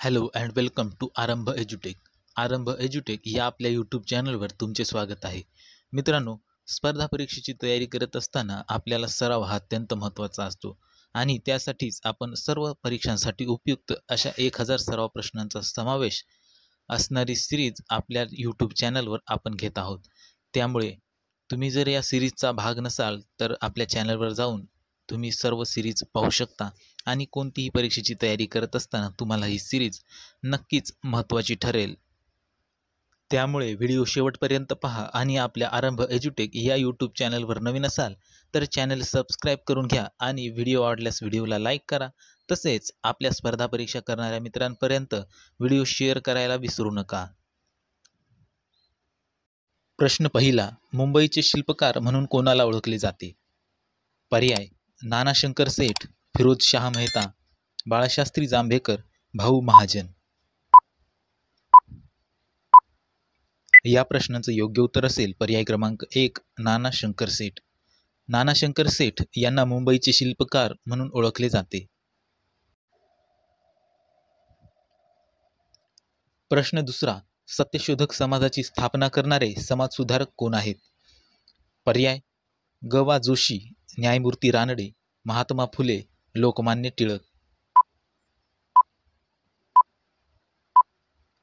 Hello and welcome to आरंभ एज्युटेक. आरंभ एज्युटेक या आपल्या यूट्यूब चॅनलवर तुमचे स्वागत आहे. मित्रांनो, स्पर्धा परीक्षेची तयारी करत असताना आपल्याला सराव हा अत्यंत महत्त्वाचा असतो आणि त्यासाठीच आपण सर्व परीक्षांसाठी उपयुक्त अशा 1000 सराव प्रश्नांचा समावेश असणारी सिरीज आपल्या यूट्यूब चॅनलवर आपण घेत आहोत. त्यामुळे तुम्ही जर या सिरीजचा भाग नसाल तर आपल्या चॅनलवर जाऊन तुम्ही सर्व सिरीज पाहू शकता आणि कोणतीही परीक्षेची तयारी करत असताना तुम्हाला ही सिरीज नक्कीच महत्त्वाची ठरेल. त्यामुळे व्हिडिओ शेवटपर्यंत पहा आणि आपल्या आरंभ एज्युटेक या यूट्यूब चॅनलवर नवीन असाल तर चॅनल सबस्क्राईब करून घ्या आणि व्हिडिओ आवडल्यास व्हिडिओला लाईक करा. तसेच आपल्या स्पर्धा परीक्षा करणाऱ्या मित्रांपर्यंत व्हिडिओ शेअर करायला विसरू नका. प्रश्न पहिला, मुंबईचे शिल्पकार म्हणून कोणाला ओळखले जाते? पर्याय: नाना शंकर सेठ, फिरोज शाह मेहता, बाळशास्त्री जांभेकर, भाऊ महाजन. या प्रश्नाचं योग्य उत्तर असेल पर्याय क्रमांक 1, नाना शंकर सेठ. नाना शंकर सेठ यांना मुंबईचे शिल्पकार म्हणून ओळखले जाते. प्रश्न दुसरा, सत्यशोधक समाजाची स्थापना करणारे समाजसुधारक कोण आहेत? पर्याय: ग. वा. जोशी, न्यायमूर्ती रानडे, महात्मा फुले, लोकमान्य टिळक.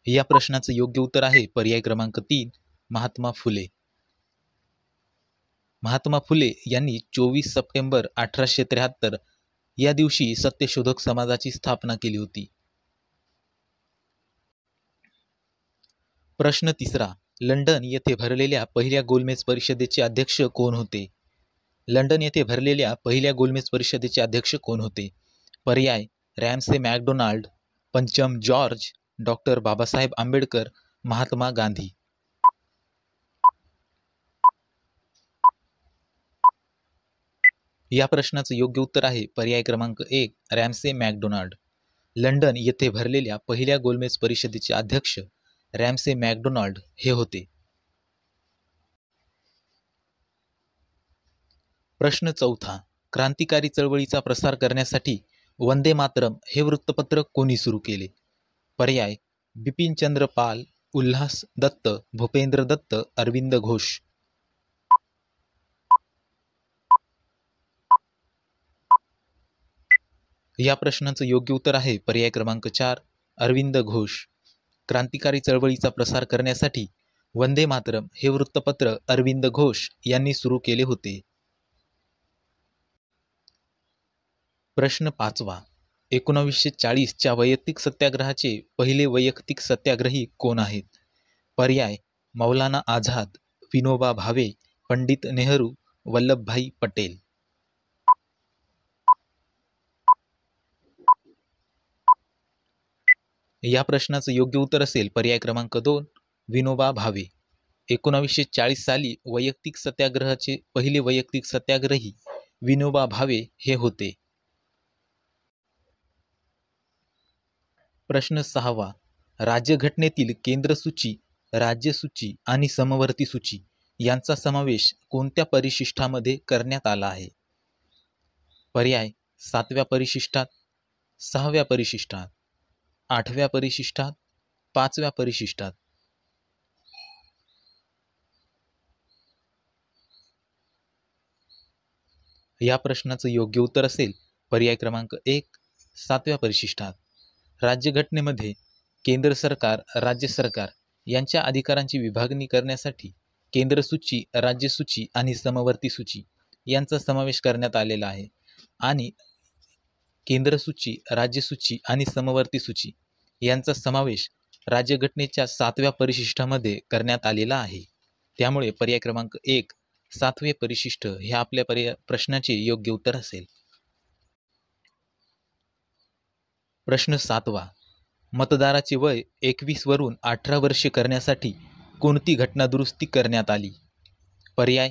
या प्रश्नाचं योग्य उत्तर आहे पर्याय क्रमांक 3, महात्मा फुले. महात्मा फुले यांनी 24 सप्टेंबर 1873 या दिवशी सत्यशोधक समाजाची स्थापना केली होती. प्रश्न तिसरा, लंडन येथे भरलेल्या पहिल्या गोलमेज परिषदेचे अध्यक्ष कोण होते? लंडन येथे भरलेल्या पहिल्या गोलमेज परिषदेचे अध्यक्ष कोण होते? पर्याय: रॅमसे मॅकडोनाल्ड, पंचम जॉर्ज, डॉक्टर बाबासाहेब आंबेडकर, महात्मा गांधी. या प्रश्नाचं योग्य उत्तर आहे पर्याय क्रमांक 1, रॅमसे मॅकडोनाल्ड. लंडन येथे भरलेल्या पहिल्या गोलमेज परिषदेचे अध्यक्ष रॅमसे मॅकडोनाल्ड हे होते. प्रश्न चौथा, क्रांतिकारी चळवळीचा प्रसार करण्यासाठी वंदे मातरम हे वृत्तपत्र कोणी सुरू केले? पर्याय: बिपिनचंद्र पाल, उल्हास दत्त, भूपेंद्र दत्त, अरविंद घोष. या प्रश्नाचं योग्य उत्तर आहे पर्याय क्रमांक 4, अरविंद घोष. क्रांतिकारी चळवळीचा प्रसार करण्यासाठी वंदे मातरम हे वृत्तपत्र अरविंद घोष यांनी सुरू केले होते. प्रश्न पाचवा, 1940च्या वैयक्तिक सत्याग्रहाचे पहिले वैयक्तिक सत्याग्रही कोण आहेत? पर्याय: मौलाना आझाद, विनोबा भावे, पंडित नेहरू, वल्लभभाई पटेल. या प्रश्नाचं योग्य उत्तर असेल पर्याय क्रमांक 2, विनोबा भावे. 1940 साली वैयक्तिक सत्याग्रहाचे पहिले वैयक्तिक सत्याग्रही विनोबा भावे हे होते. प्रश्न 6वा, राज्यघटनेतील केंद्रसूची, राज्यसूची आणि समवर्ती सूची यांचा समावेश कोणत्या परिशिष्टामध्ये करण्यात आला आहे? पर्याय: 7व्या परिशिष्टात, 6व्या परिशिष्टात, 8व्या परिशिष्टात, 5व्या परिशिष्टात. या प्रश्नाचं योग्य उत्तर असेल पर्याय क्रमांक 1, 7व्या परिशिष्टात. राज्यघटनेमध्ये केंद्र सरकार, राज्य सरकार यांच्या अधिकारांची विभागणी करण्यासाठी केंद्रसूची, राज्यसूची आणि समवर्ती सूची यांचा समावेश करण्यात आलेला आहे आणि केंद्रसूची, राज्यसूची आणि समवर्ती सूची यांचा समावेश राज्यघटनेच्या 7व्या परिशिष्टामध्ये करण्यात आलेला आहे. त्यामुळे पर्याय क्रमांक 1, 7वे परिशिष्ट हे आपल्या प्रश्नाचे योग्य उत्तर असेल. प्रश्न 7वा, मतदाराचे वय 21 वरून 18 वर्षे करण्यासाठी कोणती घटनादुरुस्ती करण्यात आली? पर्याय: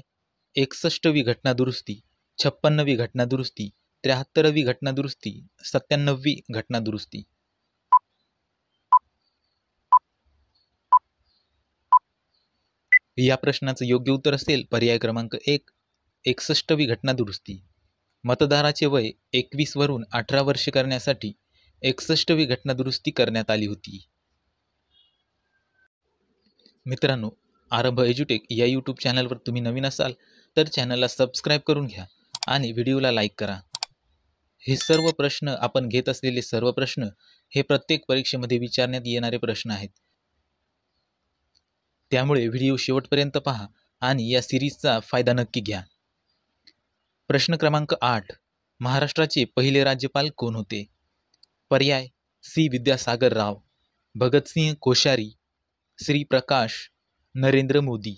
61वी घटनादुरुस्ती, 56वी घटनादुरुस्ती, 73वी घटनादुरुस्ती, 97वी घटनादुरुस्ती. या प्रश्नाचं योग्य उत्तर असेल पर्याय क्रमांक 1, 61वी घटनादुरुस्ती. मतदाराचे वय 21 वरून 18 वर्षे करण्यासाठी 61वी घटनादुरुस्ती करण्यात आली होती? मित्रांनो, आरंभ एज्युटेक या यूट्यूब चॅनलवर तुम्ही नवीन असाल तर चॅनलला सबस्क्राईब करून घ्या आणि व्हिडिओला लाईक करा. हे सर्व प्रश्न आपण घेत असलेले सर्व प्रश्न हे प्रत्येक परीक्षेमध्ये विचारण्यात येणारे प्रश्न आहेत. त्यामुळे व्हिडिओ शेवटपर्यंत पहा आणि या सिरीजचा फायदा नक्की घ्या. प्रश्न क्रमांक 8. महाराष्ट्राचे पहिले राज्यपाल कोण होते? पर्याय: सी. विद्यासागर राव, भगतसिंह कोश्यारी, श्री प्रकाश, नरेंद्र मोदी.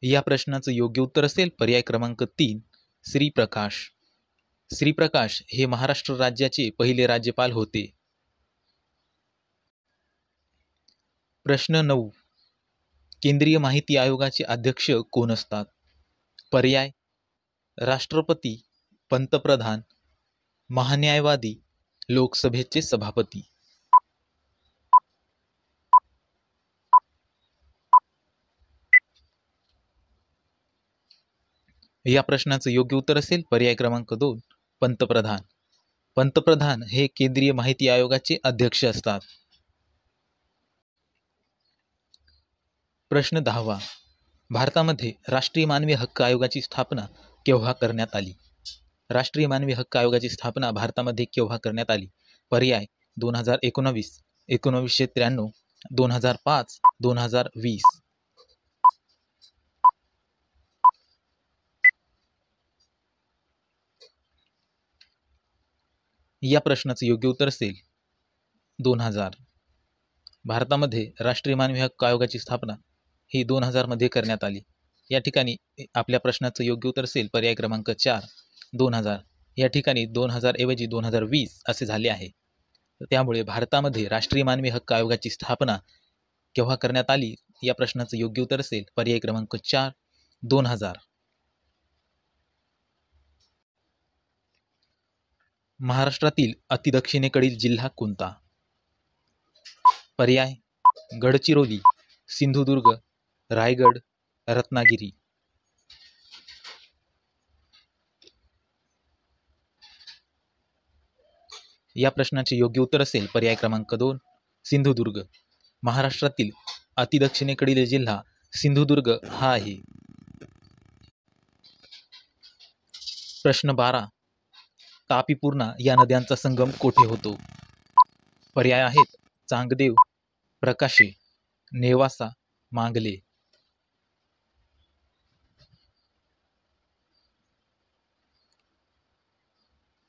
या प्रश्नाचं योग्य उत्तर असेल पर्याय क्रमांक 3, श्री प्रकाश. श्री प्रकाश हे महाराष्ट्र राज्याचे पहिले राज्यपाल होते. प्रश्न 9. केंद्रीय माहिती आयोगाचे अध्यक्ष कोण असतात? पर्याय: राष्ट्रपती, पंतप्रधान, महान्यायवादी, लोकसभेचे सभापती. या प्रश्नाचं योग्य उत्तर असेल पर्याय क्रमांक 2, पंतप्रधान. पंतप्रधान हे केंद्रीय माहिती आयोगाचे अध्यक्ष असतात. प्रश्न 10. भारतामध्ये राष्ट्रीय मानवी हक्क आयोगाची स्थापना केव्हा करण्यात आली? राष्ट्रीय मानवी हक्क आयोगाची स्थापना भारतामध्ये केव्हा करण्यात आली? पर्याय: 2019, 1993, 2005, 2020. या प्रश्नाचं योग्य उत्तर असेल 2000. भारतामध्ये राष्ट्रीय मानवी हक्क आयोगाची स्थापना ही 2000 मध्ये करण्यात आली. या ठिकाणी आपल्या प्रश्नाचं योग्य उत्तर असेल पर्याय क्रमांक 4, 2000. या ठिकाणी 2000 ऐवजी 2020 असे झाले आहे. त्यामुळे भारतामध्ये राष्ट्रीय मानवी हक्क आयोगाची स्थापना केव्हा करण्यात आली? या प्रश्नाचं योग्य उत्तर असेल पर्याय क्रमांक 4, 2000. महाराष्ट्रातील अतिदक्षिणेकडील जिल्हा कोणता? पर्याय: गडचिरोली, सिंधुदुर्ग, रायगड, रत्नागिरी. या प्रश्नाचे योग्य उत्तर असेल पर्याय क्रमांक 2, सिंधुदुर्ग. महाराष्ट्रातील अतिदक्षिणेकडील जिल्हा सिंधुदुर्ग हा आहे. प्रश्न 12. तापी पूर्णा या नद्यांचा संगम कोठे होतो? पर्याय आहेत चांगदेव, प्रकाशे, नेवासा, मांगले.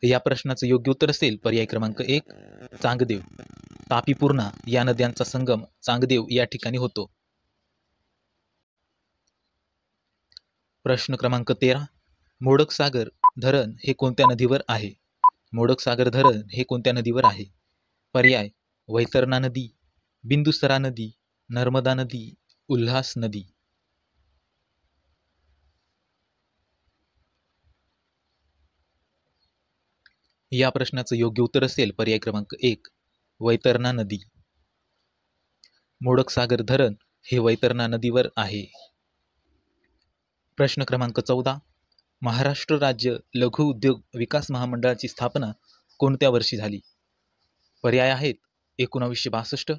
या प्रश्नाचं योग्य उत्तर असेल पर्याय क्रमांक 1, चांगदेव. तापी पूर्णा या नद्यांचा संगम चांगदेव या ठिकाणी होतो. प्रश्न क्रमांक 13. मोडकसागर धरण हे कोणत्या नदीवर आहे? मोडकसागर धरण हे कोणत्या नदीवर आहे? पर्याय: वैतरणा नदी, बिंदुसरा नदी, नर्मदा नदी, उल्हास नदी. या प्रश्नाचं योग्य उत्तर असेल पर्याय क्रमांक 1, वैतरणा नदी. मोडकसागर धरण हे वैतरणा नदीवर आहे. प्रश्न क्रमांक 14. महाराष्ट्र राज्य लघु उद्योग विकास महामंडळाची स्थापना कोणत्या वर्षी झाली? पर्याय आहेत 1962,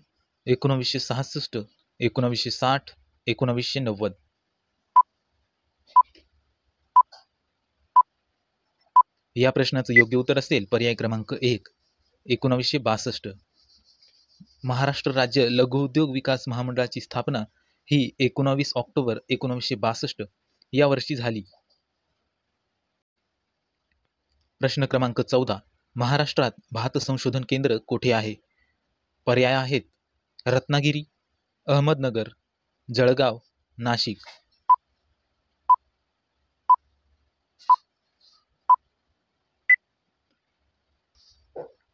1966, 1960, 1990. या प्रश्नाचं योग्य उत्तर असेल पर्याय क्रमांक 1, 1962. महाराष्ट्र राज्य लघु उद्योग विकास महामंडळाची स्थापना ही 19 ऑक्टोबर 1962 या वर्षी झाली. प्रश्न क्रमांक 14. महाराष्ट्रात भात संशोधन केंद्र कोठे आहे? पर्याय आहेत रत्नागिरी, अहमदनगर, जळगाव, नाशिक.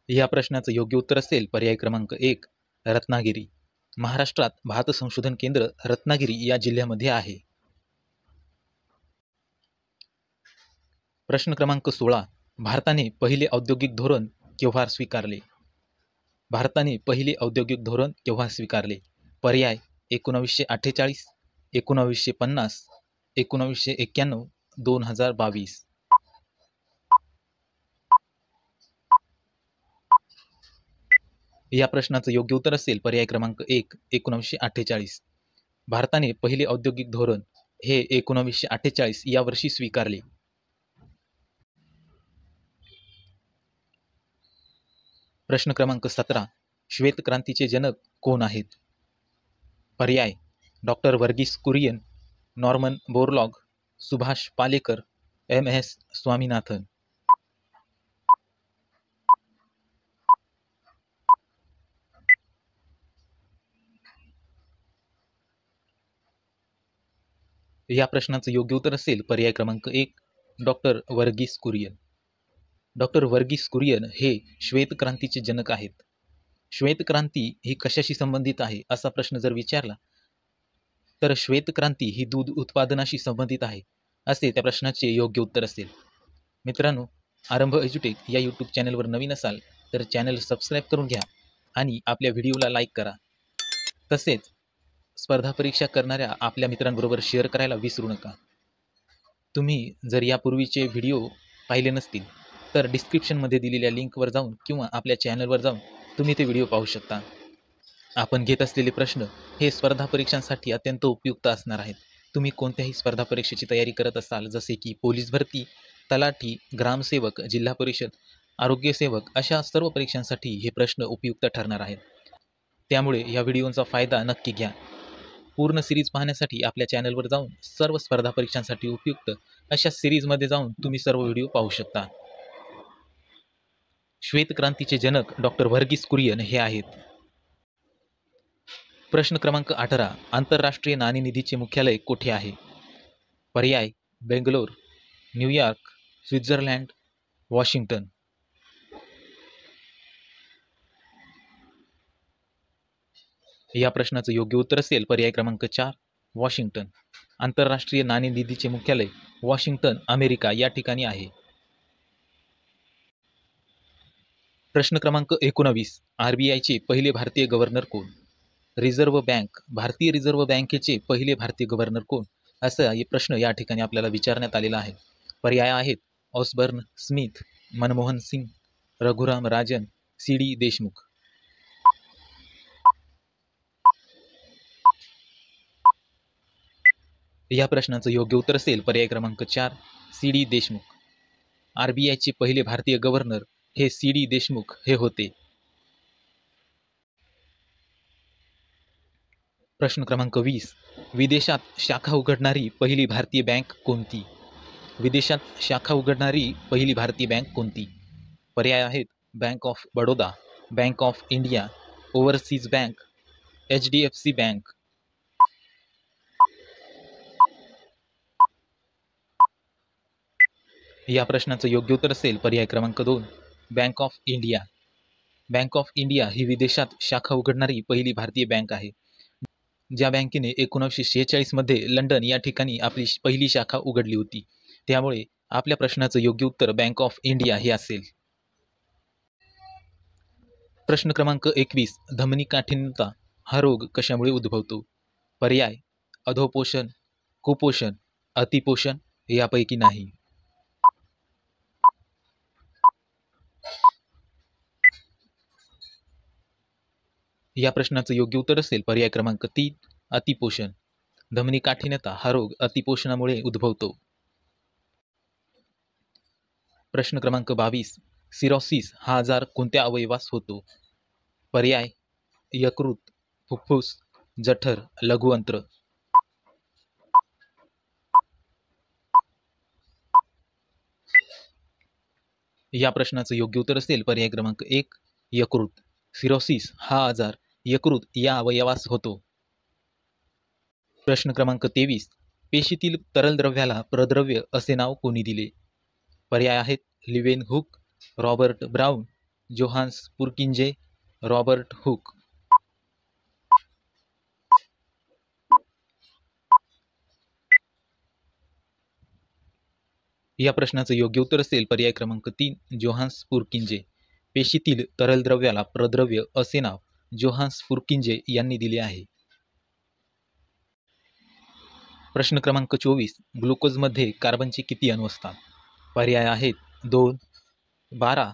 या प्रश्नाचं योग्य उत्तर असेल पर्याय क्रमांक 1, रत्नागिरी. महाराष्ट्रात भात संशोधन केंद्र रत्नागिरी या जिल्ह्यामध्ये आहे. प्रश्न क्रमांक 16. भारताने पहिले औद्योगिक धोरण केव्हा स्वीकारले? भारताने पहिले औद्योगिक धोरण केव्हा स्वीकारले? पर्याय 1948, 1950, 1991, 2022. या प्रश्नाचं योग्य उत्तर असेल पर्याय क्रमांक 1, 1948. भारताने पहिले औद्योगिक धोरण हे 1948 या वर्षी स्वीकारले. प्रश्न क्रमांक 17. श्वेत क्रांतीचे जनक कोण आहेत? पर्याय doctor Verghese Kurien, Norman Borlaug, Subhash Palekar, MS Swaminathan. या प्रश्नाचं योग्य उत्तर असेल पर्याय क्रमांक 1, डॉक्टर वर्गीस कुरियन. डॉक्टर वर्गीस कुरियन हे श्वेत क्रांतीचे जनक आहेत. श्वेत क्रांती ही कशाशी संबंधित आहे असा प्रश्न जर विचारला तर श्वेत क्रांती ही दूध उत्पादनाशी संबंधित आहे असे त्या प्रश्नाचे योग्य उत्तर असेल. मित्रांनो, आरंभ एज्युटेक या यूट्यूब चॅनलवर नवीन असाल तर चॅनल सबस्क्राईब करून घ्या आणि आपल्या व्हिडिओला लाईक करा. तसेच स्पर्धा परीक्षा करणाऱ्या आपल्या मित्रांबरोबर शेअर करायला विसरू नका. तुम्ही जर यापूर्वीचे व्हिडिओ पाहिले नसतील तर डिस्क्रिप्शनमध्ये दिलेल्या लिंकवर जाऊन किंवा आपल्या चॅनलवर जाऊन तुम्ही ते व्हिडिओ पाहू शकता. आपण घेत असलेले प्रश्न हे स्पर्धा परीक्षांसाठी अत्यंत उपयुक्त असणार आहेत. तुम्ही कोणत्याही स्पर्धा परीक्षेची तयारी करत असाल, जसे की पोलीस भरती, तलाठी, ग्रामसेवक, जिल्हा परिषद, आरोग्यसेवक अशा सर्व परीक्षांसाठी हे प्रश्न उपयुक्त ठरणार आहेत. त्यामुळे या व्हिडिओचा फायदा नक्की घ्या. पूर्ण सिरीज पाहण्यासाठी आपल्या चॅनलवर जाऊन सर्व स्पर्धा परीक्षांसाठी उपयुक्त अशा सिरीजमध्ये जाऊन तुम्ही सर्व व्हिडिओ पाहू शकता. श्वेत क्रांतीचे जनक डॉक्टर वर्गीस कुरियन हे आहेत. प्रश्न क्रमांक 18. आंतरराष्ट्रीय नाणेनिधीचे मुख्यालय कोठे आहे? पर्याय बेंगलोर, न्यूयॉर्क, स्वित्झर्लंड, वॉशिंग्टन. या प्रश्नाचं योग्य उत्तर असेल पर्याय क्रमांक 4, वॉशिंग्टन. आंतरराष्ट्रीय नाणेनिधीचे मुख्यालय वॉशिंग्टन, अमेरिका या ठिकाणी आहे. प्रश्न क्रमांक 19. RBIचे पहिले भारतीय गव्हर्नर कोण? रिझर्व्ह बँक, भारतीय रिझर्व्ह बँकेचे पहिले भारतीय गव्हर्नर कोण? असा प्रश्न या ठिकाणी आपल्याला विचारण्यात आलेला आहे. पर्याय आहेत Osborne Smith, Manmohan Singh, Raghuram Rajan, CD Deshmukh. या प्रश्नाचं योग्य उत्तर असेल पर्याय क्रमांक 4, CD देशमुख. RBIचे पहिले भारतीय गव्हर्नर हे CD देशमुख हे होते. प्रश्न क्रमांक 20. विदेशात शाखा उघडणारी पहिली भारतीय बँक कोणती? विदेशात शाखा उघडणारी पहिली भारतीय बँक कोणती? पर्याय आहेत bank of Baroda, bank of India, overseas bank, HDFC bank. या प्रश्नाचं योग्य उत्तर असेल पर्याय क्रमांक 2, bank of India. Bank of India ही विदेशात शाखा उघडणारी पहिली भारतीय बँक आहे. ज्या बँकेने 1946 मध्ये लंडन या ठिकाणी आपली पहिली शाखा उघडली होती. त्यामुळे आपल्या प्रश्नाचं योग्य उत्तर बँक ऑफ इंडिया हे असेल. प्रश्न क्रमांक 21. धमनी काठिन्यता हा रोग कशामुळे उद्भवतो? पर्याय अधोपोषण, कुपोषण, अतिपोषण यापैकी नाही. या प्रश्नाचं योग्य उत्तर असेल पर्याय क्रमांक 3, अतिपोषण. धमनी काठिन्यता हा रोग अतिपोषणामुळे उद्भवतो. प्रश्न क्रमांक 22. सिरोसिस हा आजार कोणत्या अवयवास होतो? पर्याय यकृत, फुफ्फुस, जठर, लघुअंत्र. या प्रश्नाचं योग्य उत्तर असेल पर्याय क्रमांक 1, यकृत. सिरोसिस हा आजार यकृत या अवयवास होतो. प्रश्न क्रमांक 23. पेशीतील तरल द्रव्याला प्रद्रव्य असे नाव कोणी दिले? पर्याय आहेत Leeuwenhoek, Robert Brown, Johannes Purkinje, Robert Hooke. या प्रश्नाचं योग्य उत्तर असेल पर्याय क्रमांक 3, जोहान्स पुरकिंजे. पेशीतील तरल द्रव्याला प्रद्रव्य असे नाव जोहान्स पुरकिंजे यांनी दिले आहे. प्रश्न क्रमांक 24. ग्लुकोजमध्ये कार्बनचे किती अणू असतात? पर्याय आहेत 2, 12,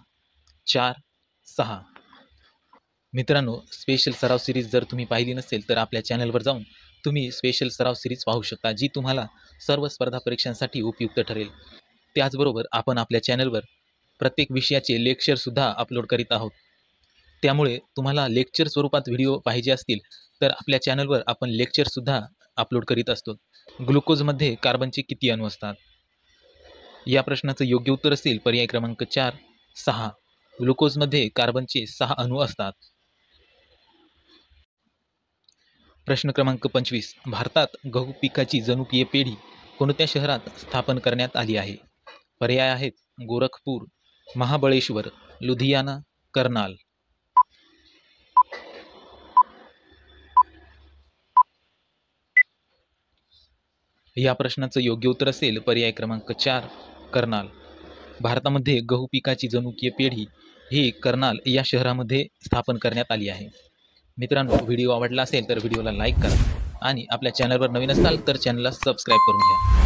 4, 6. मित्रांनो, स्पेशल सराव सिरीज जर तुम्ही पाहिली नसेल तर आपल्या चॅनलवर जाऊन तुम्ही स्पेशल सराव सिरीज पाहू शकता, जी तुम्हाला सर्व स्पर्धा परीक्षांसाठी उपयुक्त ठरेल. त्याचबरोबर आपण आपल्या चॅनलवर प्रत्येक विषयाचे लेक्चरसुद्धा अपलोड करीत आहोत. त्यामुळे तुम्हाला लेक्चर स्वरूपात व्हिडिओ पाहिजे असतील तर आपल्या चॅनलवर आपण लेक्चरसुद्धा अपलोड करीत असतो. ग्लुकोजमध्ये कार्बनचे किती अणू असतात? या प्रश्नाचं योग्य उत्तर असेल पर्याय क्रमांक 4, 6. ग्लुकोजमध्ये कार्बनचे 6 अणू असतात. प्रश्न क्रमांक 25. भारतात गहू पिकाची जनुकीय पेढी कोणत्या शहरात स्थापन करण्यात आली आहे? पर्याय आहेत गोरखपूर, महाबळेश्वर, लुधियाना, कर्नाल. या प्रश्नाचं योग्य उत्तर असेल पर्याय क्रमांक 4, कर्नाल. भारतामध्ये गहू पिकाची जनुकीय पेढी ही कर्नाल या शहरामध्ये स्थापन करण्यात आली आहे. मित्रांनो, व्हिडिओ आवडला असेल तर व्हिडिओला लाईक करा आणि आपल्या चॅनलवर नवीन असाल तर चॅनलला सबस्क्राईब करून घ्या.